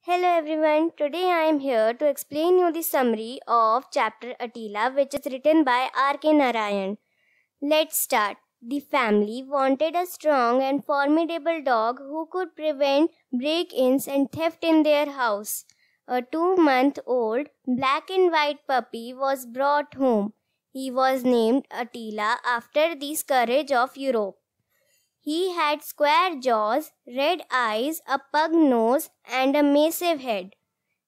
Hello everyone, today I am here to explain you the summary of chapter Attila, which is written by R.K. Narayan. Let's start. The family wanted a strong and formidable dog who could prevent break-ins and theft in their house. A 2-month-old black and white puppy was brought home. He was named Attila after the scourge of Europe. He had square jaws, red eyes, a pug nose, and a massive head.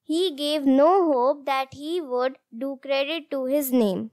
He gave no hope that he would do credit to his name.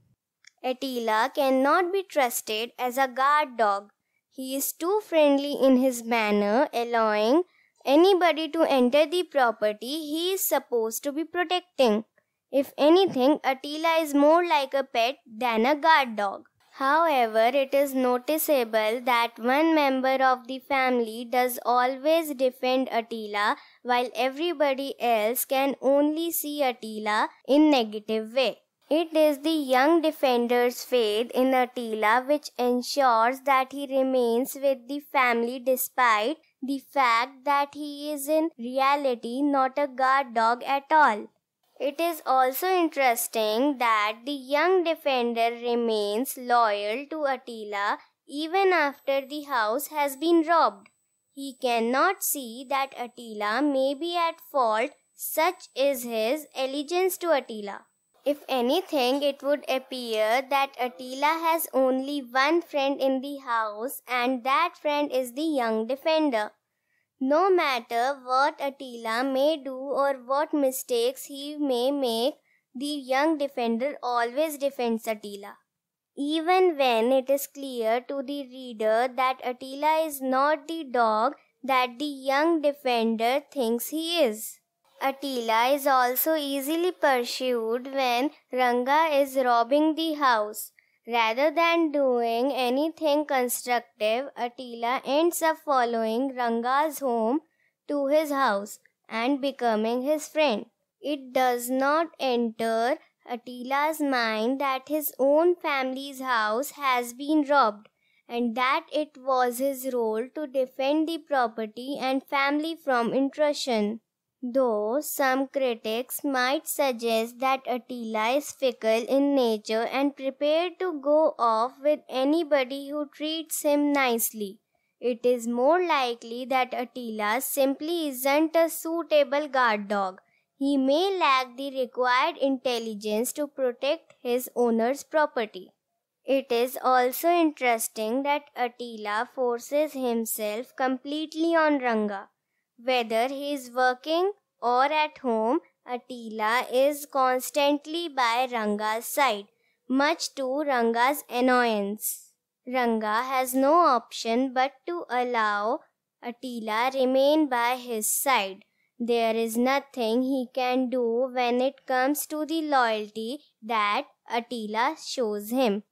Attila cannot be trusted as a guard dog. He is too friendly in his manner, allowing anybody to enter the property he is supposed to be protecting. If anything, Attila is more like a pet than a guard dog. However, it is noticeable that one member of the family does always defend Attila, while everybody else can only see Attila in negative way. It is the young defender's faith in Attila which ensures that he remains with the family despite the fact that he is in reality not a guard dog at all. It is also interesting that the young defender remains loyal to Attila even after the house has been robbed. He cannot see that Attila may be at fault, such is his allegiance to Attila. If anything, it would appear that Attila has only one friend in the house, and that friend is the young defender. No matter what Attila may do or what mistakes he may make, the young defender always defends Attila. Even when it is clear to the reader that Attila is not the dog that the young defender thinks he is. Attila is also easily pursued when Ranga is robbing the house. Rather than doing anything constructive, Attila ends up following Ranga's home to his house and becoming his friend. It does not enter Attila's mind that his own family's house has been robbed and that it was his role to defend the property and family from intrusion. Though some critics might suggest that Attila is fickle in nature and prepared to go off with anybody who treats him nicely, it is more likely that Attila simply isn't a suitable guard dog. He may lack the required intelligence to protect his owner's property. It is also interesting that Attila forces himself completely on Ranga. Whether he is working or at home, Attila is constantly by Ranga's side, much to Ranga's annoyance. Ranga has no option but to allow Attila remain by his side. There is nothing he can do when it comes to the loyalty that Attila shows him.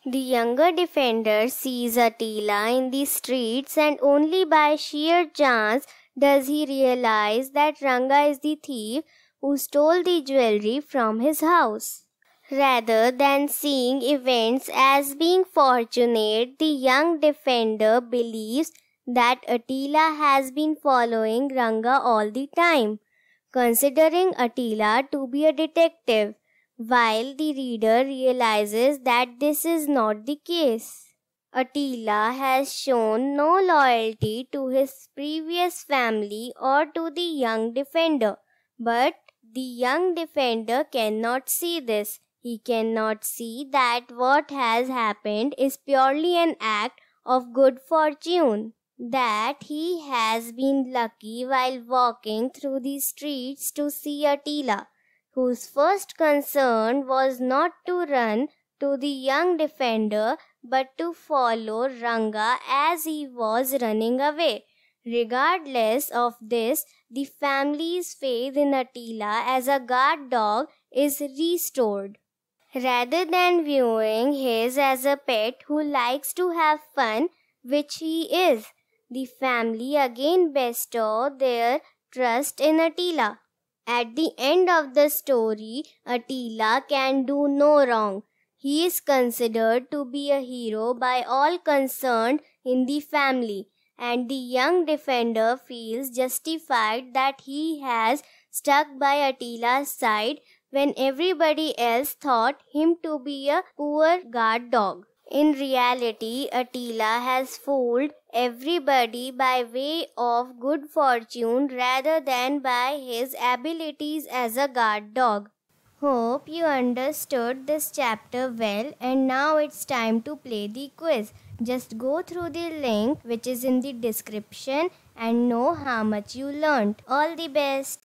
The younger defender sees Attila in the streets and only by sheer chance does he realize that Ranga is the thief who stole the jewelry from his house. Rather than seeing events as being fortunate, the young defender believes that Attila has been following Ranga all the time, considering Attila to be a detective, while the reader realizes that this is not the case. Attila has shown no loyalty to his previous family or to the young defender, but the young defender cannot see this. He cannot see that what has happened is purely an act of good fortune, that he has been lucky while walking through the streets to see Attila, whose first concern was not to run to the young defender but to follow Ranga as he was running away. Regardless of this, the family's faith in Attila as a guard dog is restored. Rather than viewing his as a pet who likes to have fun, which he is, the family again bestow their trust in Attila. At the end of the story, Attila can do no wrong. He is considered to be a hero by all concerned in the family, and the young defender feels justified that he has stuck by Attila's side when everybody else thought him to be a poor guard dog. In reality, Attila has fooled everybody by way of good fortune rather than by his abilities as a guard dog. Hope you understood this chapter well, and now it's time to play the quiz. Just go through the link which is in the description and know how much you learned. All the best.